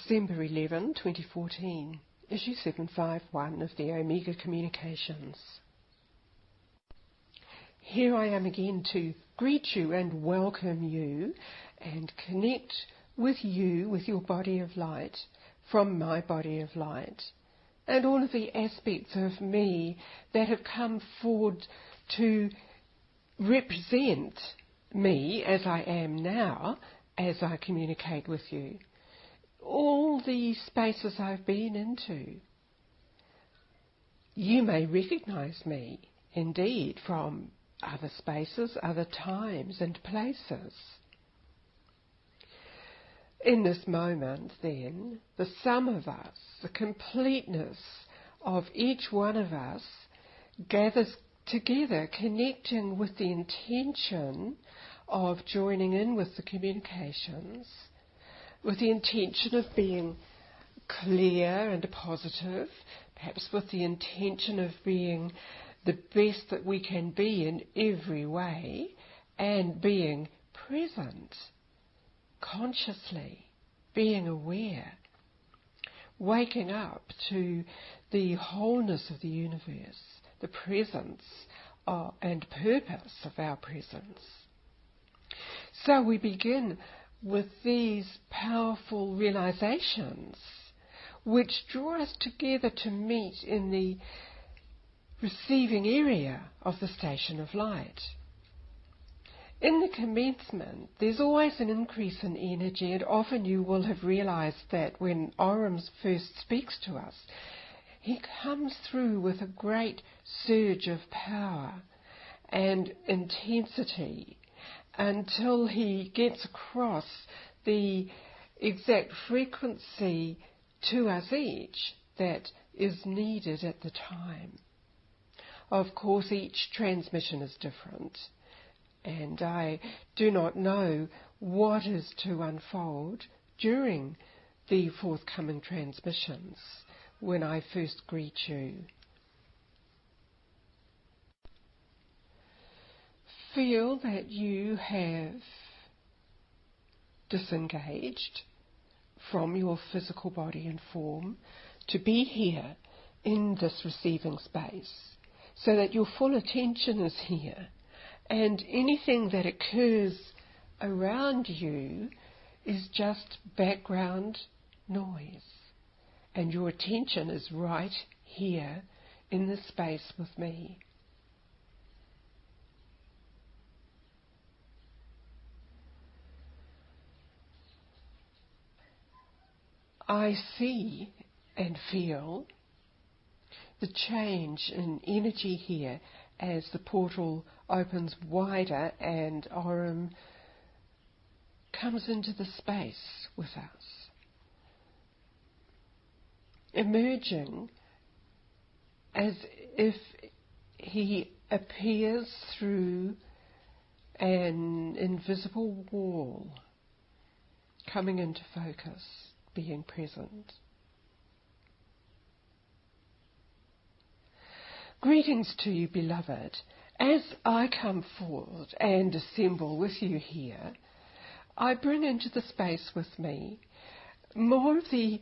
December 11, 2014, issue 751 of the Omega Communications. Here I am again to greet you and welcome you and connect with you, with your body of light, from my body of light, and all of the aspects of me that have come forward to represent me as I am now, as I communicate with you. All the spaces I've been into. You may recognise me, indeed, from other spaces, other times and places. In this moment, then, the sum of us, the completeness of each one of us, gathers together, connecting with the intention of joining in with the communications, with the intention of being clear and positive, perhaps with the intention of being the best that we can be in every way, and being present, consciously, being aware, waking up to the wholeness of the universe, the presence and purpose of our presence. So we begin with these powerful realizations which draw us together to meet in the receiving area of the station of light. In the commencement, there's always an increase in energy, and often you will have realized that when Aurum first speaks to us, he comes through with a great surge of power and intensity until he gets across the exact frequency to us each that is needed at the time. Of course, each transmission is different, and I do not know what is to unfold during the forthcoming transmissions when I first greet you. Feel that you have disengaged from your physical body and form to be here in this receiving space, so that your full attention is here, and anything that occurs around you is just background noise, and your attention is right here in this space with me. I see and feel the change in energy here as the portal opens wider and Aurum comes into the space with us, emerging as if he appears through an invisible wall, coming into focus, being present. Greetings to you, beloved. As I come forward and assemble with you here, I bring into the space with me more of the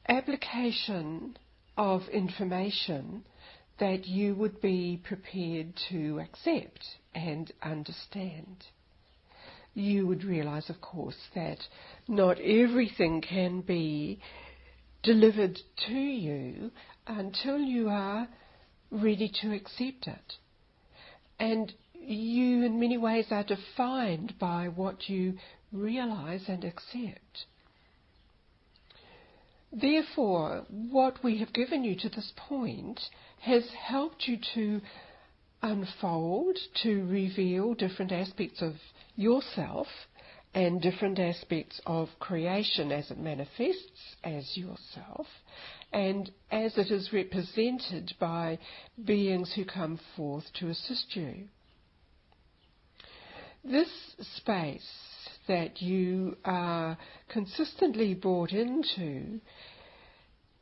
application of information that you would be prepared to accept and understand. You would realize, of course, that not everything can be delivered to you until you are ready to accept it. And you, in many ways, are defined by what you realize and accept. Therefore, what we have given you to this point has helped you to unfold, to reveal different aspects of yourself and different aspects of creation as it manifests as yourself and as it is represented by beings who come forth to assist you. This space that you are consistently brought into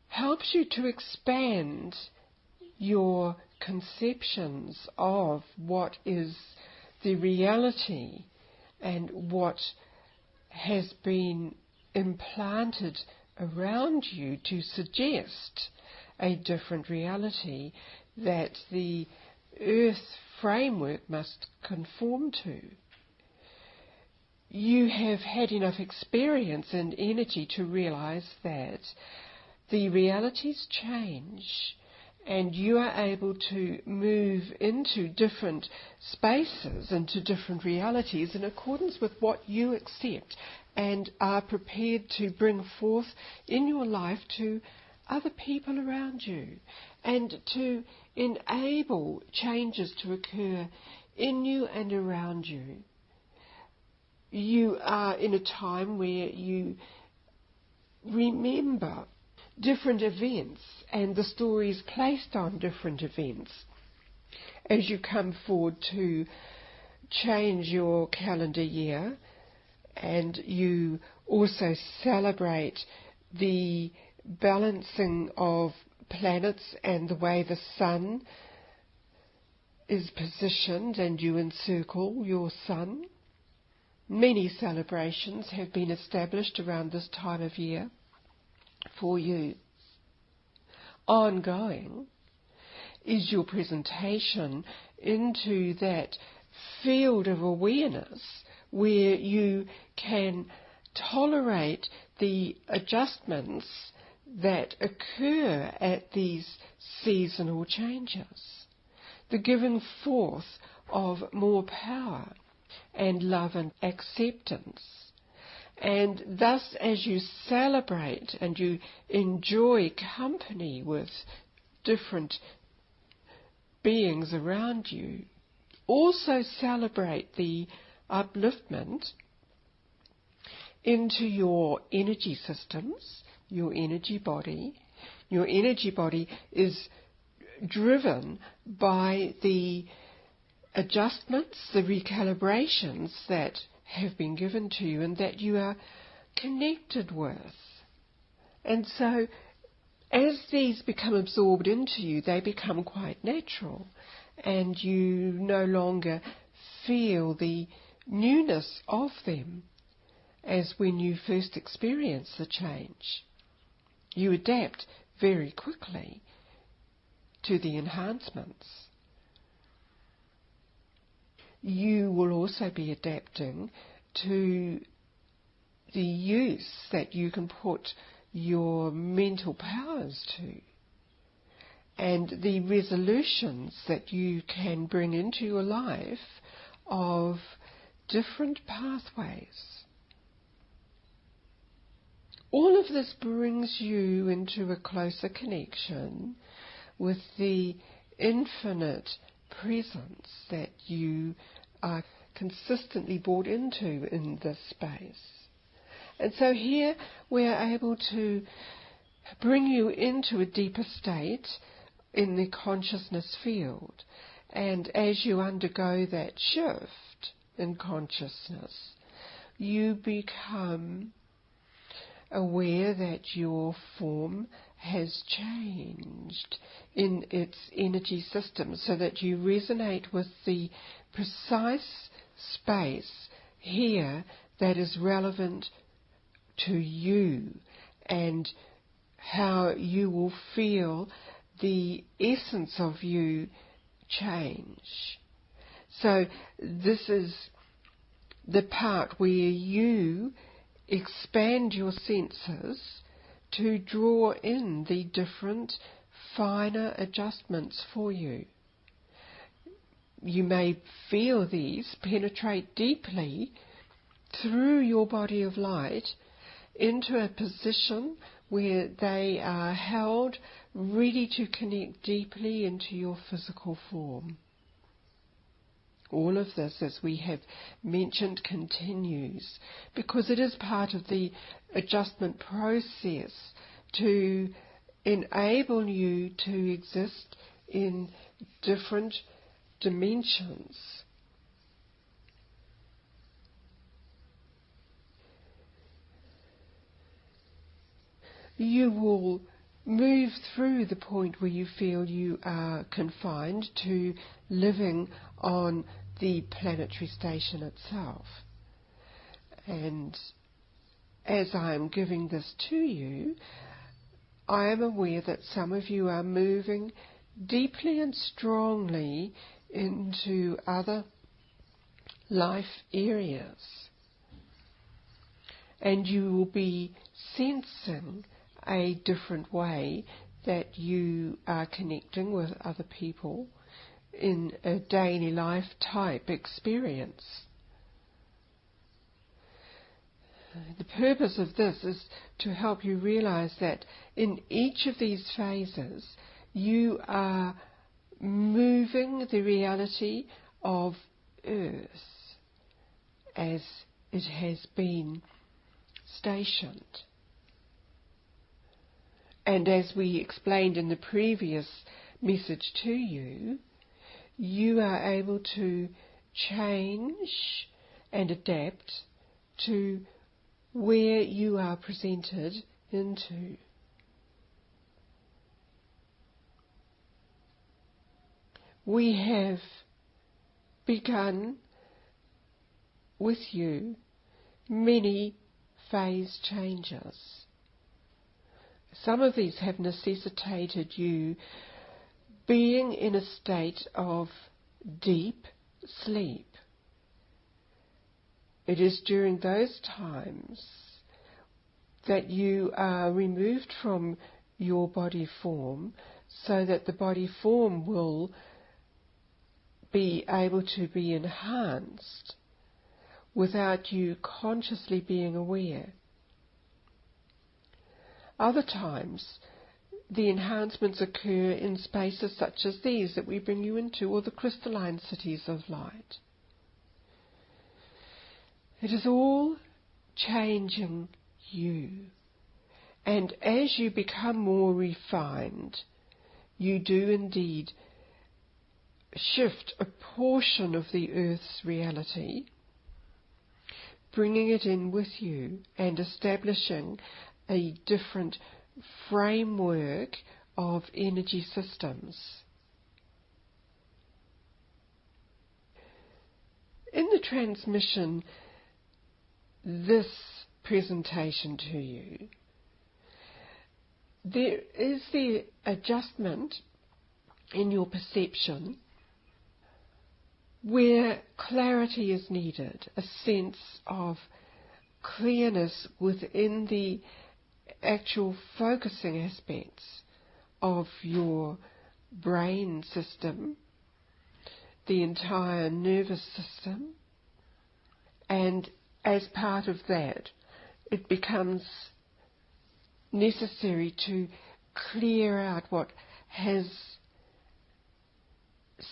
helps you to expand your conceptions of what is the reality and what has been implanted around you to suggest a different reality that the earth framework must conform to. You have had enough experience and energy to realize that the realities change and you are able to move into different spaces, into different realities in accordance with what you accept and are prepared to bring forth in your life to other people around you, and to enable changes to occur in you and around you. You are in a time where you remember different events and the stories placed on different events as you come forward to change your calendar year, and you also celebrate the balancing of planets and the way the sun is positioned and you encircle your sun. Many celebrations have been established around this time of year for you. Ongoing is your presentation into that field of awareness where you can tolerate the adjustments that occur at these seasonal changes, the giving forth of more power and love and acceptance. And thus, as you celebrate and you enjoy company with different beings around you, also celebrate the upliftment into your energy systems, your energy body. Your energy body is driven by the adjustments, the recalibrations that have been given to you and that you are connected with. And so as these become absorbed into you, they become quite natural, and you no longer feel the newness of them as when you first experience the change. You adapt very quickly to the enhancements. You will also be adapting to the use that you can put your mental powers to, and the resolutions that you can bring into your life of different pathways. All of this brings you into a closer connection with the infinite presence that you are consistently brought into in this space. And so here we are able to bring you into a deeper state in the consciousness field. And as you undergo that shift in consciousness, you become aware that your form has changed in its energy system, so that you resonate with the precise space here that is relevant to you, and how you will feel the essence of you change. So this is the part where you expand your senses to draw in the different finer adjustments for you. You may feel these penetrate deeply through your body of light into a position where they are held ready to connect deeply into your physical form. All of this, as we have mentioned, continues because it is part of the adjustment process to enable you to exist in different dimensions. You will move through the point where you feel you are confined to living on the planetary station itself. And as I am giving this to you, I am aware that some of you are moving deeply and strongly into other life areas, and you will be sensing a different way that you are connecting with other people in a daily life type experience. The purpose of this is to help you realize that in each of these phases you are moving the reality of Earth as it has been stationed. And as we explained in the previous message to you, you are able to change and adapt to where you are presented into. We have begun with you many phase changes. Some of these have necessitated you being in a state of deep sleep. It is during those times that you are removed from your body form so that the body form will be able to be enhanced without you consciously being aware. Other times, the enhancements occur in spaces such as these that we bring you into, or the crystalline cities of light. It is all changing you. And as you become more refined, you do indeed shift a portion of the Earth's reality, bringing it in with you and establishing a different framework of energy systems. In the transmission, this presentation to you, there is the adjustment in your perception where clarity is needed, a sense of clearness within the actual focusing aspects of your brain system, the entire nervous system, and as part of that, it becomes necessary to clear out what has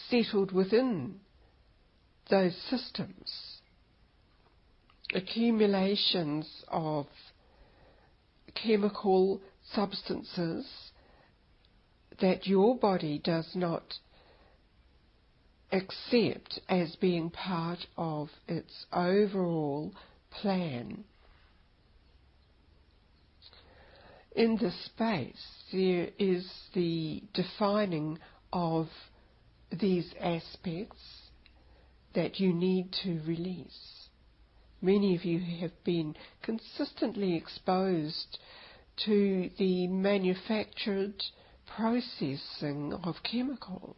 settled within those systems, accumulations of chemical substances that your body does not accept as being part of its overall plan. In this space, there is the defining of these aspects that you need to release. Many of you have been consistently exposed to the manufactured processing of chemicals.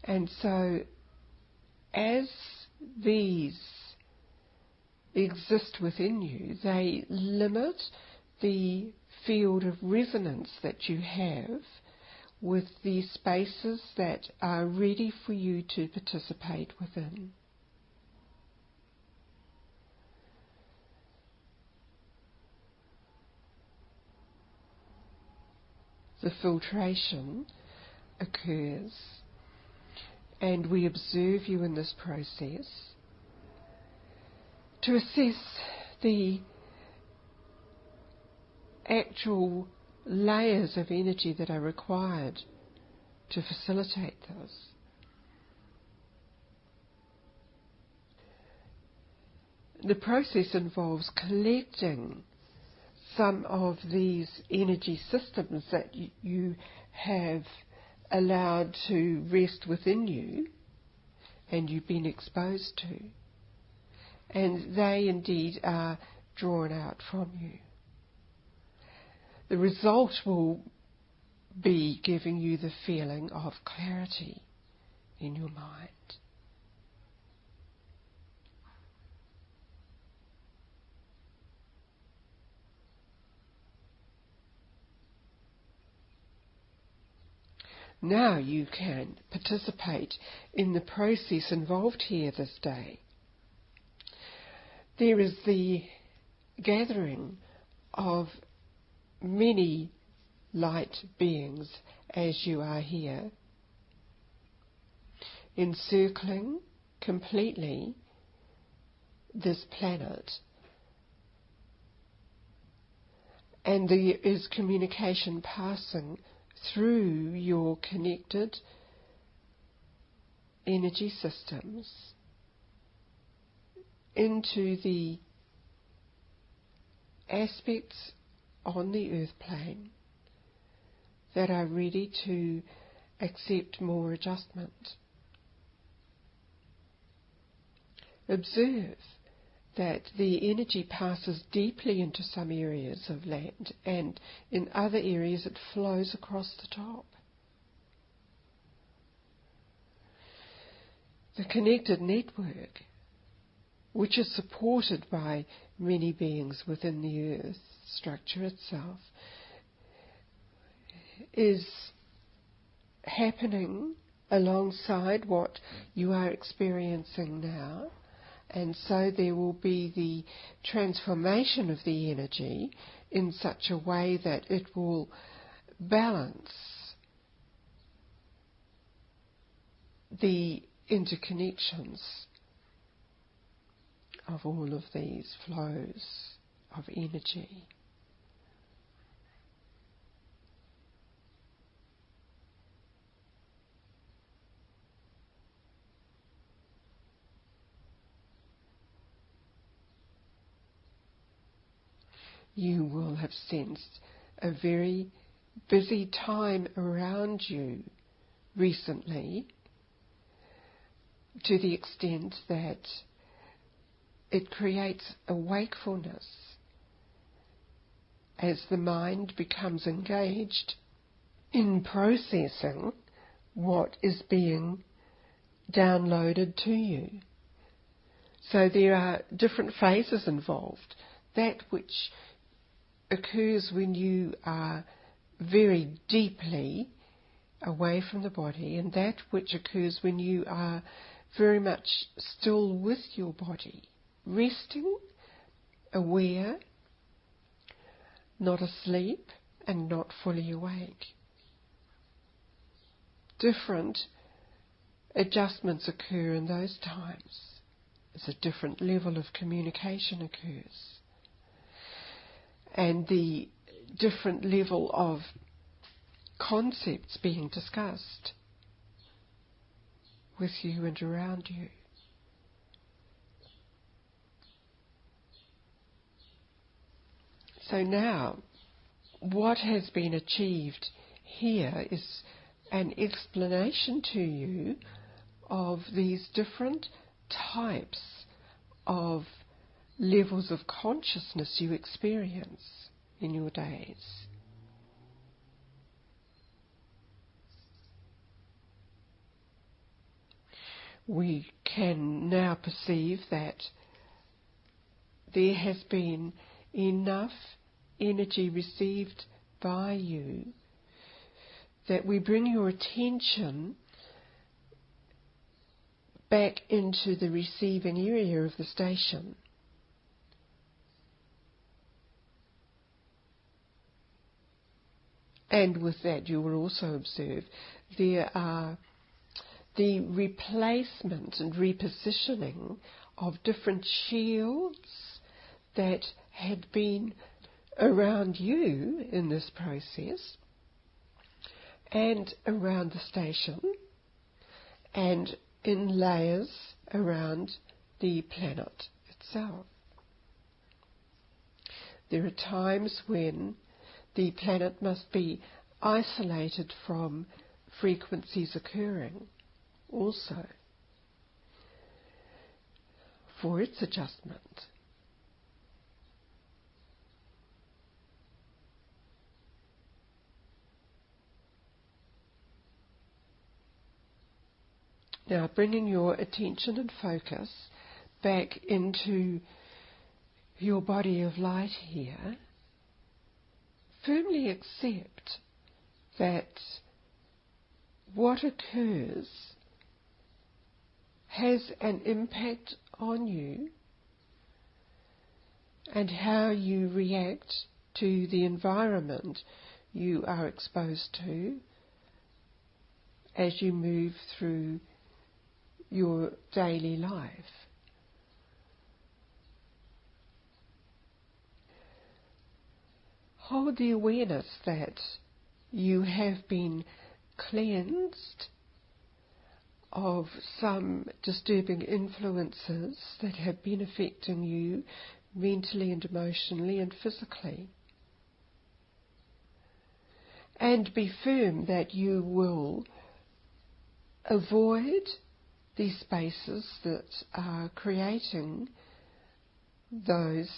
And so, as these exist within you, they limit the field of resonance that you have with the spaces that are ready for you to participate within. The filtration occurs, and we observe you in this process to assess the actual layers of energy that are required to facilitate this. The process involves collecting some of these energy systems that you have allowed to rest within you and you've been exposed to, and they indeed are drawn out from you. The result will be giving you the feeling of clarity in your mind. Now you can participate in the process involved here this day. There is the gathering of many light beings as you are here, encircling completely this planet, and there is communication passing through your connected energy systems into the aspects on the earth plane that are ready to accept more adjustment. Observe that the energy passes deeply into some areas of land, and in other areas it flows across the top. The connected network, which is supported by many beings within the earth structure itself, is happening alongside what you are experiencing now. And so there will be the transformation of the energy in such a way that it will balance the interconnections of all of these flows of energy. You will have sensed a very busy time around you recently, to the extent that it creates a wakefulness as the mind becomes engaged in processing what is being downloaded to you. So there are different phases involved. That which occurs when you are very deeply away from the body, and that which occurs when you are very much still with your body, resting, aware, not asleep and not fully awake. Different adjustments occur in those times as a different level of communication occurs, and the different level of concepts being discussed with you and around you. So now, what has been achieved here is an explanation to you of these different types of levels of consciousness you experience in your days. We can now perceive that there has been enough energy received by you that we bring your attention back into the receiving area of the station. And with that you will also observe there are the replacement and repositioning of different shields that had been around you in this process and around the station and in layers around the planet itself. There are times when the planet must be isolated from frequencies occurring also. for its adjustment. Now bringing your attention and focus back into your body of light here, firmly accept that what occurs has an impact on you and how you react to the environment you are exposed to as you move through your daily life. Hold the awareness that you have been cleansed of some disturbing influences that have been affecting you mentally and emotionally and physically. And be firm that you will avoid these spaces that are creating those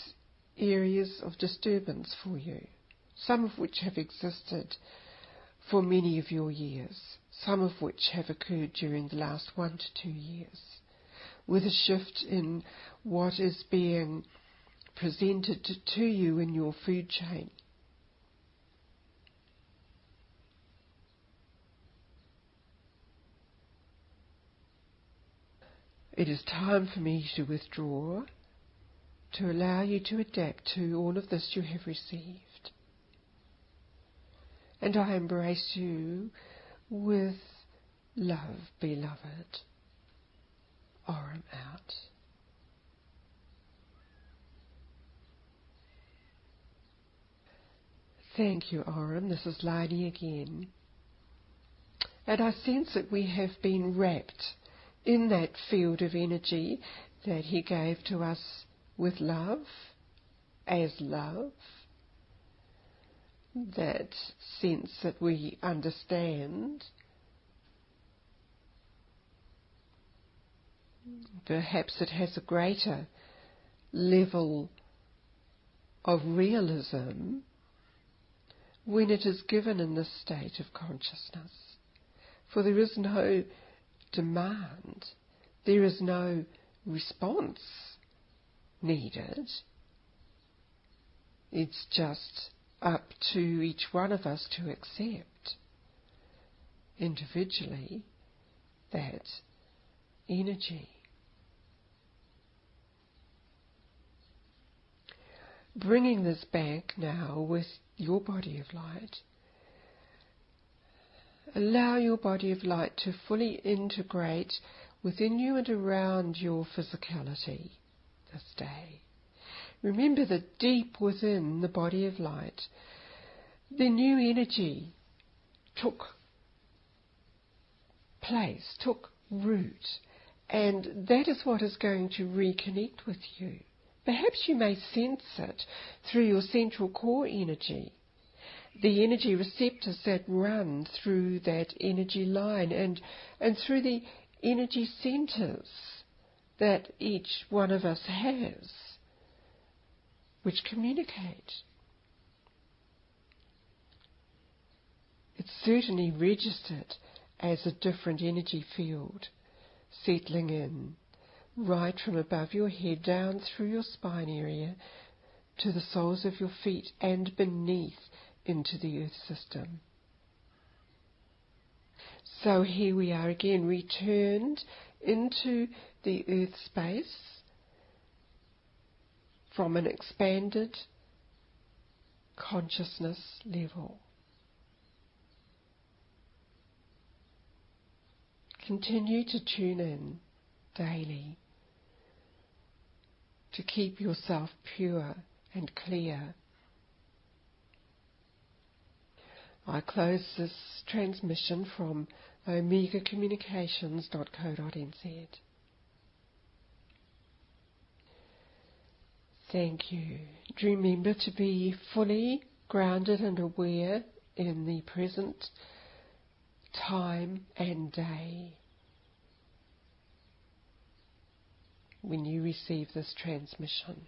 areas of disturbance for you, some of which have existed for many of your years, some of which have occurred during the last 1 to 2 years, with a shift in what is being presented to you in your food chain. It is time for me to withdraw, to allow you to adapt to all of this you have received. And I embrace you with love, beloved. Aurum out. Thank you, Aurum. This is Lani again. And I sense that we have been wrapped in that field of energy that he gave to us with love, as love, that sense that we understand. Perhaps it has a greater level of realism when it is given in this state of consciousness. For there is no demand, there is no response needed. It's just up to each one of us to accept individually that energy. Bringing this back now with your body of light, allow your body of light to fully integrate within you and around your physicality this day. Remember that deep within the body of light, the new energy took place, took root, and that is what is going to reconnect with you. Perhaps you may sense it through your central core energy, the energy receptors that run through that energy line and through the energy centers that each one of us has, which communicate. It's certainly registered as a different energy field settling in right from above your head down through your spine area to the soles of your feet and beneath into the earth system. So here we are again, returned into the earth space from an expanded consciousness level. Continue to tune in daily to keep yourself pure and clear. I close this transmission from omegacommunications.co.nz. Thank you. Remember to be fully grounded and aware in the present time and day. when you receive this transmission.